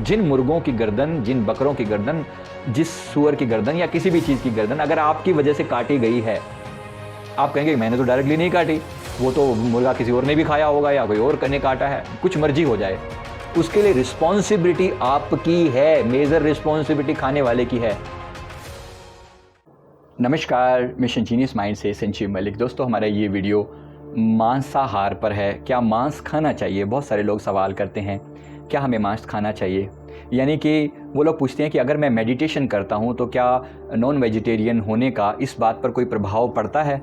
जिन मुर्गों की गर्दन, जिन बकरों की गर्दन, जिस सूअर की गर्दन या किसी भी चीज़ की गर्दन अगर आपकी वजह से काटी गई है, आप कहेंगे मैंने तो डायरेक्टली नहीं काटी, वो तो मुर्गा किसी और ने भी खाया होगा या कोई और ने काटा है, कुछ मर्जी हो जाए, उसके लिए रिस्पॉन्सिबिलिटी आपकी है, मेजर रिस्पॉन्सिबिलिटी खाने वाले की है। नमस्कार, मिशन जीनियस माइंड से संजीव मलिक। दोस्तों, हमारा ये वीडियो मांसाहार पर है। क्या मांस खाना चाहिए? बहुत सारे लोग सवाल करते हैं, क्या हमें मांस खाना चाहिए? यानी कि वो लोग पूछते हैं कि अगर मैं मेडिटेशन करता हूँ तो क्या नॉन वेजिटेरियन होने का इस बात पर कोई प्रभाव पड़ता है?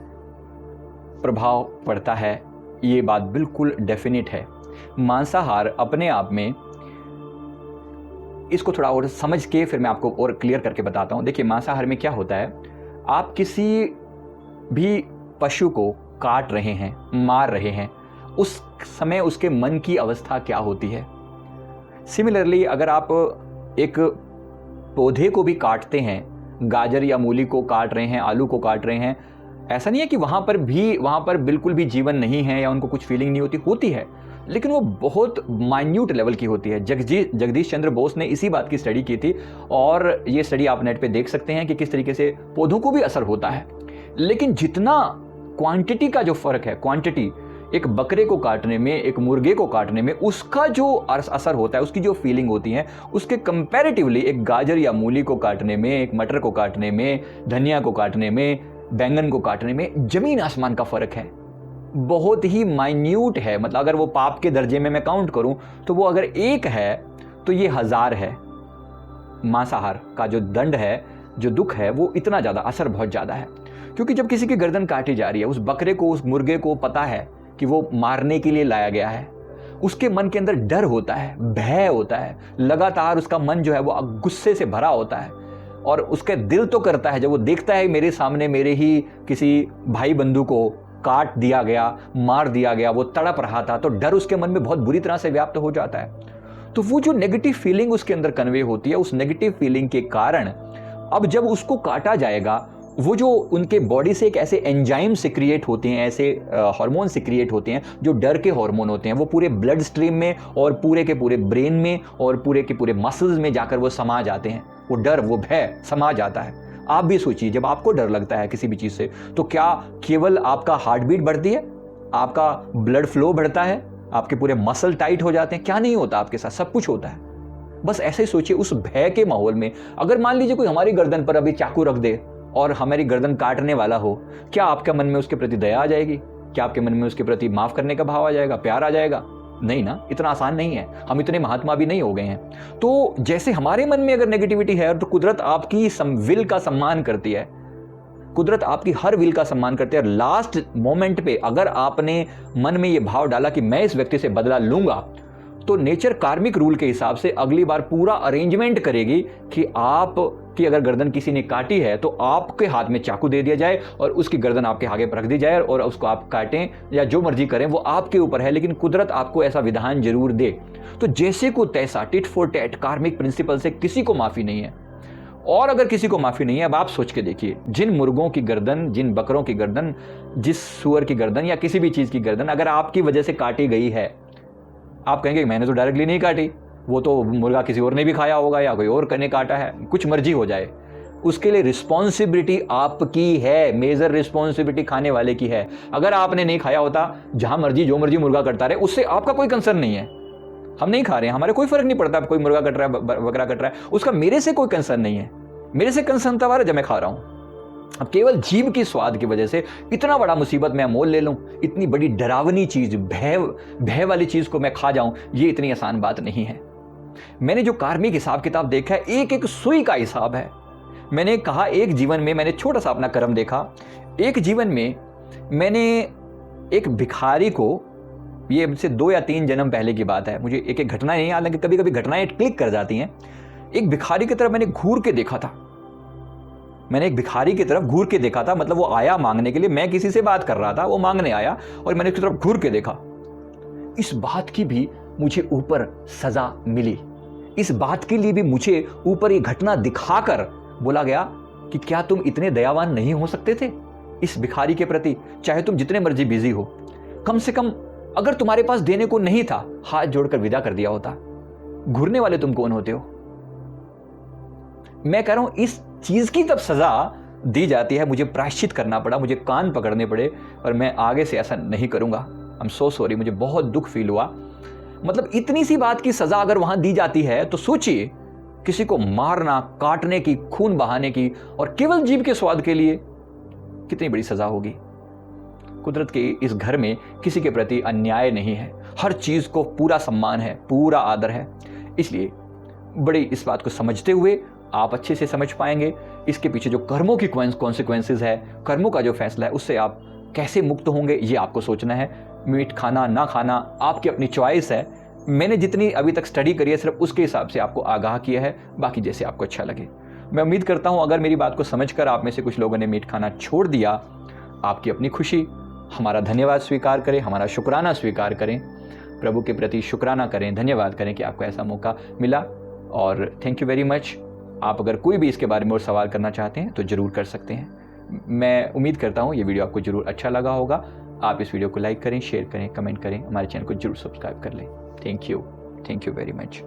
प्रभाव पड़ता है, ये बात बिल्कुल डेफिनेट है। मांसाहार अपने आप में, इसको थोड़ा और समझ के फिर मैं आपको और क्लियर करके बताता हूँ। देखिए, मांसाहार में क्या होता है, आप किसी भी पशु को काट रहे हैं, मार रहे हैं, उस समय उसके मन की अवस्था क्या होती है। सिमिलरली अगर आप एक पौधे को भी काटते हैं, गाजर या मूली को काट रहे हैं, आलू को काट रहे हैं, ऐसा नहीं है कि वहाँ पर बिल्कुल भी जीवन नहीं है या उनको कुछ फीलिंग नहीं होती है, लेकिन वो बहुत माइन्यूट लेवल की होती है। जगदीश चंद्र बोस ने इसी बात की स्टडी की थी और ये स्टडी आप नेट पे देख सकते हैं कि किस तरीके से पौधों को भी असर होता है। लेकिन जितना क्वांटिटी का जो फर्क है, क्वांटिटी एक बकरे को काटने में, एक मुर्गे को काटने में, उसका जो असर होता है, उसकी जो फीलिंग होती है, उसके कंपैरेटिवली एक गाजर या मूली को काटने में, एक मटर को काटने में, धनिया को काटने में, बैंगन को काटने में जमीन आसमान का फर्क है। बहुत ही माइन्यूट है। मतलब अगर वो पाप के दर्जे में मैं काउंट करूं तो वो अगर 1 है तो ये 1000 है। मांसाहार का जो दंड है, जो दुख है, वो इतना ज़्यादा, असर बहुत ज़्यादा है। क्योंकि जब किसी की गर्दन काटी जा रही है, उस बकरे को, उस मुर्गे को पता है कि वो मारने के लिए लाया गया है, उसके मन के अंदर डर होता है, भय होता है, लगातार उसका मन जो है वो गुस्से से भरा होता है। और उसके दिल तो करता है, जब वो देखता है मेरे सामने मेरे ही किसी भाई बंधु को काट दिया गया, मार दिया गया, वो तड़प रहा था, तो डर उसके मन में बहुत बुरी तरह से व्याप्त हो जाता है। तो वो जो नेगेटिव फीलिंग उसके अंदर कन्वे होती है, उस नेगेटिव फीलिंग के कारण अब जब उसको काटा जाएगा, वो जो उनके बॉडी से एक ऐसे एंजाइम सिक्रिएट होते हैं, ऐसे हार्मोन सिक्रिएट होते हैं जो डर के हार्मोन होते हैं, वो पूरे ब्लड स्ट्रीम में और पूरे के पूरे ब्रेन में और पूरे के पूरे मसल्स में जाकर वो समा जाते हैं। वो डर, वो भय समा जाता है। आप भी सोचिए, जब आपको डर लगता है किसी भी चीज से, तो क्या केवल आपका हार्ट बीट बढ़ती है, आपका ब्लड फ्लो बढ़ता है, आपके पूरे मसल टाइट हो जाते हैं? क्या नहीं होता आपके साथ? सब कुछ होता है। बस ऐसे ही सोचिए, उस भय के माहौल में अगर मान लीजिए कोई हमारी गर्दन पर अभी चाकू रख दे और हमारी गर्दन काटने वाला हो, क्या आपके मन में उसके प्रति दया आ जाएगी? क्या आपके मन में उसके प्रति माफ करने का भाव आ जाएगा, प्यार आ जाएगा? नहीं ना, इतना आसान नहीं है। हम इतने महात्मा भी नहीं हो गए हैं। तो जैसे हमारे मन में अगर नेगेटिविटी है, तो कुदरत आपकी विल का सम्मान करती है, कुदरत आपकी हर विल का सम्मान करती है। और लास्ट मोमेंट पे अगर आपने मन में ये भाव डाला कि मैं इस व्यक्ति से बदला लूंगा, तो नेचर कार्मिक रूल के हिसाब से अगली बार पूरा अरेंजमेंट करेगी कि आप की अगर गर्दन किसी ने काटी है तो आपके हाथ में चाकू दे दिया जाए और उसकी गर्दन आपके आगे रख दी जाए और उसको आप काटें या जो मर्जी करें, वो आपके ऊपर है। लेकिन कुदरत आपको ऐसा विधान जरूर दे। तो जैसे को तैसा, टिट फॉर टैट, कार्मिक प्रिंसिपल से किसी को माफी नहीं है। और अगर किसी को माफी नहीं है, अब आप सोच के देखिए, जिन मुर्गों की गर्दन, जिन बकरों की गर्दन, जिस सूअर की गर्दन या किसी भी चीज की गर्दन अगर आपकी वजह से काटी गई है, आप कहेंगे मैंने तो डायरेक्टली नहीं काटी, वो तो मुर्गा किसी और ने भी खाया होगा या कोई और ने काटा है, कुछ मर्जी हो जाए, उसके लिए रिस्पॉन्सिबिलिटी आपकी है, मेजर रिस्पॉन्सिबिलिटी खाने वाले की है। अगर आपने नहीं खाया होता, जहां मर्जी जो मर्जी मुर्गा कटता रहे, उससे आपका कोई कंसर्न नहीं है। हम नहीं खा रहे हैं, हमारे कोई फर्क नहीं पड़ता, कोई मुर्गा कट रहा है, बकरा कट रहा है, उसका मेरे से कोई कंसर्न नहीं है। मेरे से कंसर्न तब जब मैं खा रहा हूं। अब केवल जीव की स्वाद की वजह से इतना बड़ा मुसीबत मैं मोल ले लूं, इतनी बड़ी डरावनी चीज, भय वाली चीज को मैं खा जाऊं, ये इतनी आसान बात नहीं है। मैंने जो कार्मिक हिसाब किताब देखा है, एक एक सुई का हिसाब है। मैंने कहा एक जीवन में मैंने छोटा सा अपना कर्म देखा। एक जीवन में मैंने एक भिखारी को, ये से 2 या 3 जन्म पहले की बात है, मुझे एक एक घटना नहीं, हालांकि कभी कभी घटनाएं क्लिक कर जाती हैं। एक भिखारी की तरफ मैंने घूर के देखा था। मैंने एक भिखारी की तरफ घूर के देखा था, मतलब वो आया मांगने के लिए, मैं किसी से बात कर रहा था, वो मांगने आया और मैंने उसकी तरफ घूर के देखा। इस बात की भी मुझे ऊपर सजा मिली। इस बात के लिए भी मुझे ऊपर ये घटना दिखाकर बोला गया कि क्या तुम इतने दयावान नहीं हो सकते थे इस भिखारी के प्रति? चाहे तुम जितने मर्जी बिजी हो, कम से कम अगर तुम्हारे पास देने को नहीं था, हाथ जोड़कर विदा कर दिया होता। घूरने वाले तुम कौन होते हो? मैं कह रहा हूं इस चीज की तब सजा दी जाती है, मुझे प्रायश्चित करना पड़ा, मुझे कान पकड़ने पड़े और मैं आगे से ऐसा नहीं करूंगा। आई एम सो सॉरी, मुझे बहुत दुख फील हुआ। मतलब इतनी सी बात की सजा अगर वहां दी जाती है तो सोचिए, किसी को मारना, काटने की, खून बहाने की और केवल जीभ के स्वाद के लिए कितनी बड़ी सजा होगी। कुदरत के इस घर में किसी के प्रति अन्याय नहीं है, हर चीज को पूरा सम्मान है, पूरा आदर है। इसलिए बड़ी इस बात को समझते हुए आप अच्छे से समझ पाएंगे इसके पीछे जो कर्मों की कॉन्सिक्वेंसेस है, कर्मों का जो फैसला है, उससे आप कैसे मुक्त होंगे, ये आपको सोचना है। मीट खाना ना खाना आपकी अपनी चॉइस है। मैंने जितनी अभी तक स्टडी करी है सिर्फ उसके हिसाब से आपको आगाह किया है, बाकी जैसे आपको अच्छा लगे। मैं उम्मीद करता हूं अगर मेरी बात को समझकर आप में से कुछ लोगों ने मीट खाना छोड़ दिया, आपकी अपनी खुशी, हमारा धन्यवाद स्वीकार करें, हमारा शुक्राना स्वीकार करें, प्रभु के प्रति शुक्राना करें, धन्यवाद करें कि आपको ऐसा मौका मिला। और थैंक यू वेरी मच। आप अगर कोई भी इसके बारे में और सवाल करना चाहते हैं तो ज़रूर कर सकते हैं। मैं उम्मीद करता हूँ ये वीडियो आपको ज़रूर अच्छा लगा होगा। आप इस वीडियो को लाइक करें, शेयर करें, कमेंट करें, हमारे चैनल को जरूर सब्सक्राइब कर लें। Thank you very much.